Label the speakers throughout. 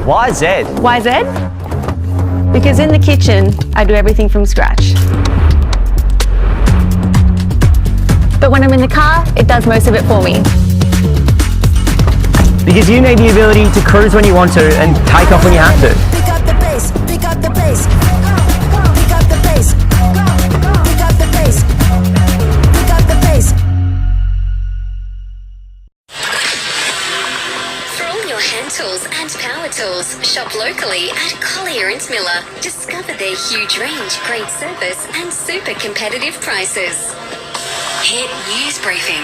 Speaker 1: Why Z?
Speaker 2: Why Z? Because in the kitchen, I do everything from scratch. But when I'm in the car, it does most of it for me.
Speaker 1: Because you need the ability to cruise when you want to and take off when you have to.
Speaker 3: Pick up the bass, pick up the bass. Pick up the bass. Pick up the bass. Pick up the bass.
Speaker 4: For all your hand tools and power tools, shop locally at Collier & Miller. Discover their huge range, great service and super competitive prices. Hit News Briefing.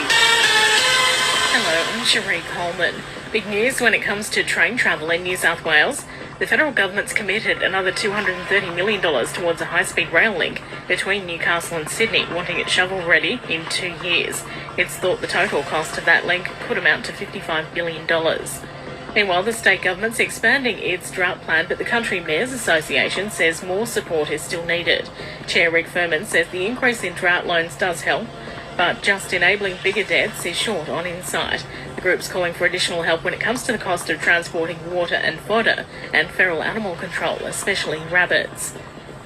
Speaker 5: Hello, I'm Sheree Coleman. Big news when it comes to train travel in New South Wales. The federal government's committed another $230 million towards a high-speed rail link between Newcastle and Sydney, wanting it shovel-ready in 2 years. It's thought the total cost of that link could amount to $55 billion. Meanwhile, the state government's expanding its drought plan, but the Country Mayors Association says more support is still needed. Chair Rick Furman says the increase in drought loans does help, but just enabling bigger debts is short on insight. The group's calling for additional help when it comes to the cost of transporting water and fodder and feral animal control, especially rabbits.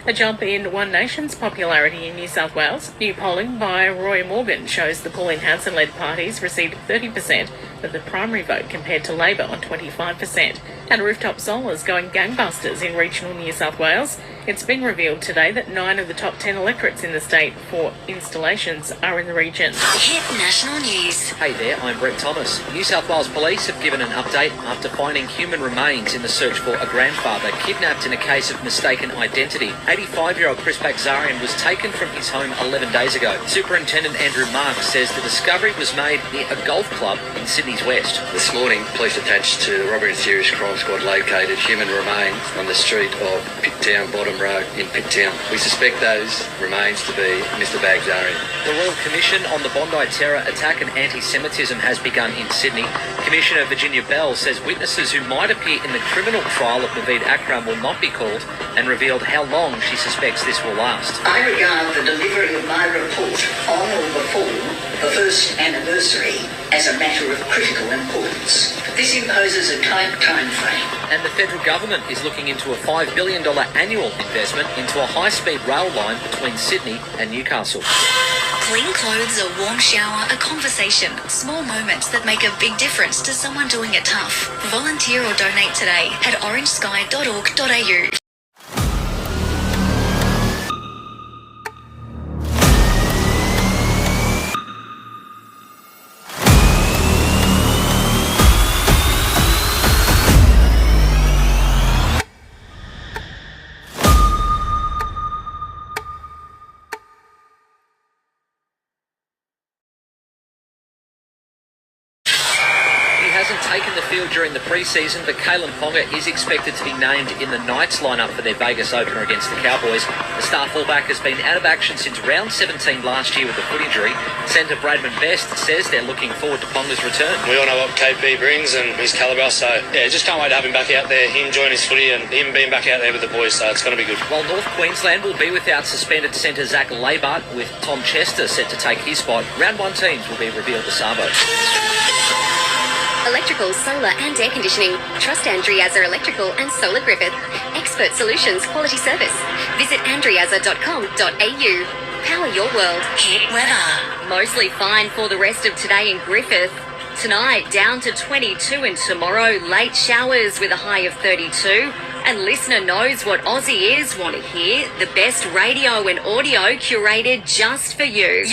Speaker 5: A jump in One Nation's popularity in New South Wales. New polling by Roy Morgan shows the Pauline Hanson-led parties received 30% of the primary vote compared to Labor on 25%. And rooftop solar's going gangbusters in regional New South Wales. It's been revealed today that 9 of the top 10 electorates in the state for installations are in the region.
Speaker 4: Hit national news.
Speaker 6: Hey there, I'm Brett Thomas. New South Wales Police have given an update after finding human remains in the search for a grandfather kidnapped in a case of mistaken identity. 85-year-old Chris Bagzarian was taken from his home 11 days ago. Superintendent Andrew Marks says the discovery was made near a golf club in Sydney's west.
Speaker 7: This morning, police attached to the Robbery and Serious Crime Squad located human remains on the street of Pitttown Bottom Road in Pitttown. We suspect those remains to be Mr Bagzarian.
Speaker 6: The Royal Commission on the Bondi terror attack and anti-Semitism has begun in Sydney. Commissioner Virginia Bell says witnesses who might appear in the criminal trial of Naveed Akram will not be called and revealed how long she suspects this will last.
Speaker 8: I regard the delivery of my report on or before the first anniversary as a matter of critical importance. This imposes a tight time frame.
Speaker 6: And the federal government is looking into a $5 billion annual investment into a high-speed rail line between Sydney and Newcastle.
Speaker 4: Clean clothes, a warm shower, a conversation. Small moments that make a big difference to someone doing it tough. Volunteer or donate today at orangesky.org.au.
Speaker 6: Hasn't taken the field during the pre-season, but Kalen Ponga is expected to be named in the Knights lineup for their Vegas opener against the Cowboys. The star fullback has been out of action since round 17 last year with a foot injury. Centre Bradman Best says they're looking forward to Ponga's return.
Speaker 9: We all know what KP brings and his calibre, so yeah, just can't wait to have him back out there, him join his footy and him being back out there with the boys, so it's going to be good.
Speaker 6: While North Queensland will be without suspended centre Zach Labart, with Tom Chester set to take his spot, round 1 teams will be revealed this Sabo.
Speaker 4: Electrical, solar and air conditioning. Trust Andreazza Electrical and Solar Griffith. Expert solutions, quality service. Visit andreazza.com.au. Power your world. Hit weather. Mostly fine for the rest of today in Griffith. Tonight down to 22 and tomorrow late showers with a high of 32. And listener knows what Aussie is. Want to hear? The best radio and audio curated just for you.